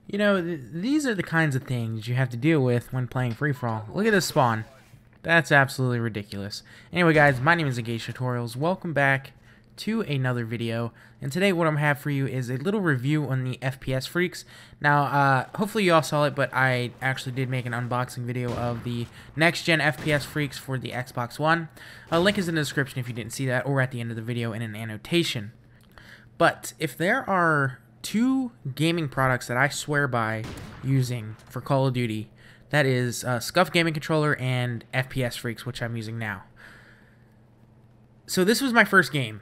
You know, these are the kinds of things you have to deal with when playing free-for-all. Look at this spawn. That's absolutely ridiculous. Anyway, guys, my name is Engage Tutorials. Welcome back to another video. And today what I'm going to have for you is a little review on the FPS Freaks. Now, hopefully you all saw it, but I actually did make an unboxing video of the next-gen FPS Freaks for the Xbox One. A link is in the description if you didn't see that, or at the end of the video in an annotation. But if there are two gaming products that I swear by using for Call of Duty, that is Scuff Gaming Controller and FPS Freaks, which I'm using now. So this was my first game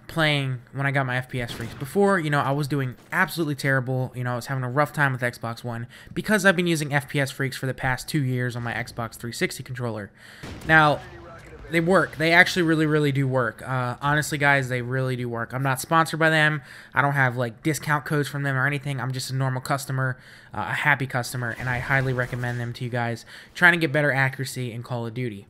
playing when I got my FPS Freaks. Before, you know, I was doing absolutely terrible. You know, I was having a rough time with Xbox One because I've been using FPS Freaks for the past 2 years on my Xbox 360 controller. Now, they work. They actually really do work. Honestly, guys, they really do work. I'm not sponsored by them. I don't have like discount codes from them or anything. I'm just a normal customer, a happy customer, and I highly recommend them to you guys trying to get better accuracy in Call of Duty.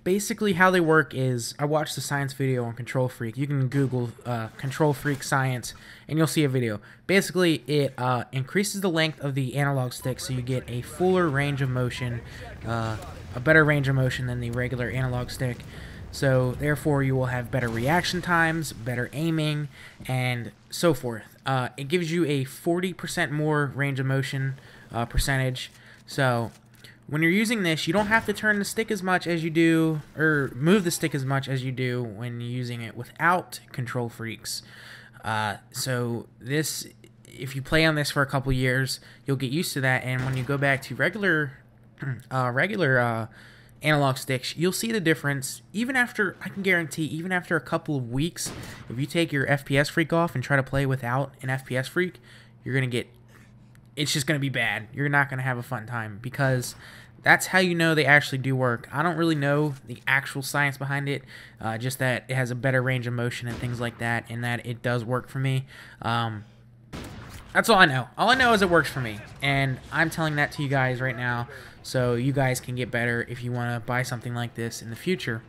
Basically, how they work is I watched the science video on Control Freak. You can Google Control Freak science, and you'll see a video. Basically, it increases the length of the analog stick so you get a fuller range of motion, a better range of motion than the regular analog stick. So, therefore, you will have better reaction times, better aiming, and so forth. It gives you a 40% more range of motion percentage. So, when you're using this, you don't have to turn the stick as much as you do, or move the stick as much as you do when you're using it without Control Freaks. So this, if you play on this for a couple years, you'll get used to that, and when you go back to regular analog sticks, you'll see the difference. Even after, I can guarantee, even after a couple of weeks, if you take your FPS Freak off and try to play without an FPS Freak, you're gonna get, it's just going to be bad. You're not going to have a fun time, because that's how you know they actually do work. I don't really know the actual science behind it, just that it has a better range of motion and things like that, and that it does work for me. That's all I know. All I know is it works for me, and I'm telling that to you guys right now, so you guys can get better if you want to buy something like this in the future.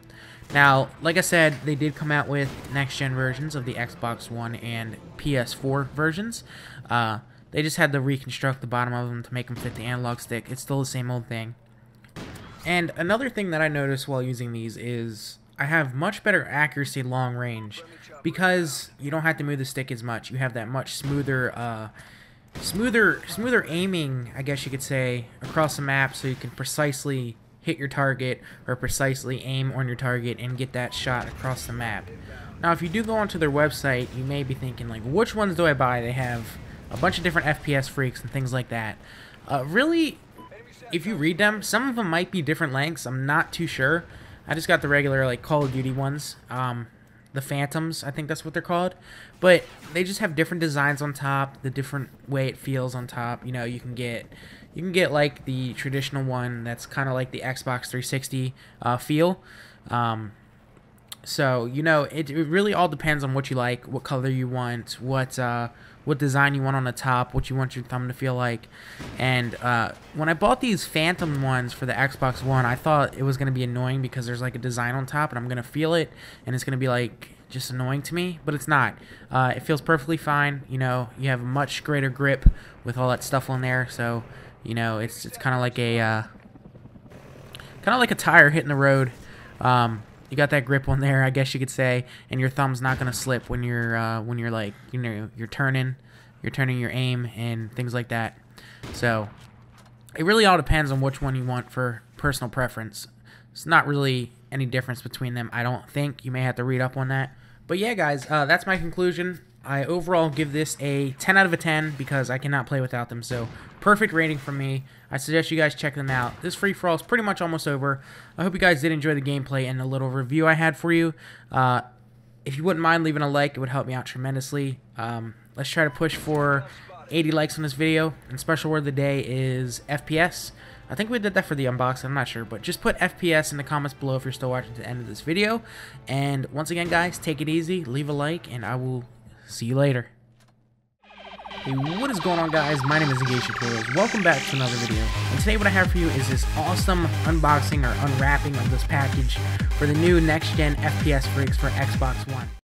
Now, like I said, they did come out with next-gen versions of the Xbox One and PS4 versions. They just had to reconstruct the bottom of them to make them fit the analog stick. It's still the same old thing. And another thing that I noticed while using these is I have much better accuracy long range, because you don't have to move the stick as much. You have that much smoother aiming, I guess you could say, across the map, so you can precisely hit your target or precisely aim on your target and get that shot across the map. Now, if you do go onto their website, you may be thinking, like, which ones do I buy? They have a bunch of different FPS Freaks and things like that. Really, if you read them, some of them might be different lengths. I'm not too sure. I just got the regular, like, Call of Duty ones. The Phantoms, I think that's what they're called. But they just have different designs on top, the different way it feels on top. You know, you can get like the traditional one that's kind of like the Xbox 360 feel. So, you know, it really all depends on what you like, what color you want, what design you want on the top, what you want your thumb to feel like. And when I bought these Phantom ones for the Xbox One, I thought it was going to be annoying because there's like a design on top and I'm going to feel it and it's going to be like just annoying to me, but it's not. It feels perfectly fine. You know, you have a much greater grip with all that stuff on there, so, you know, it's kind of like a tire hitting the road. You got that grip on there, I guess you could say, and your thumb's not gonna slip when you're like, you know, you're turning your aim and things like that. So it really all depends on which one you want for personal preference. It's not really any difference between them, I don't think. You may have to read up on that. But yeah, guys, that's my conclusion. I overall give this a 10 out of a 10 because I cannot play without them, so perfect rating from me. I suggest you guys check them out. This free-for-all is pretty much almost over. I hope you guys did enjoy the gameplay and the little review I had for you. If you wouldn't mind leaving a like, it would help me out tremendously. Let's try to push for 80 likes on this video, and special word of the day is FPS. I think we did that for the unboxing, I'm not sure, but just put FPS in the comments below if you're still watching to the end of this video. And once again, guys, take it easy, leave a like, and I will see you later. Hey, what is going on, guys? My name is Engage Tutorials. Welcome back to another video. And today what I have for you is this awesome unboxing or unwrapping of this package for the new next-gen FPS Freaks for Xbox One.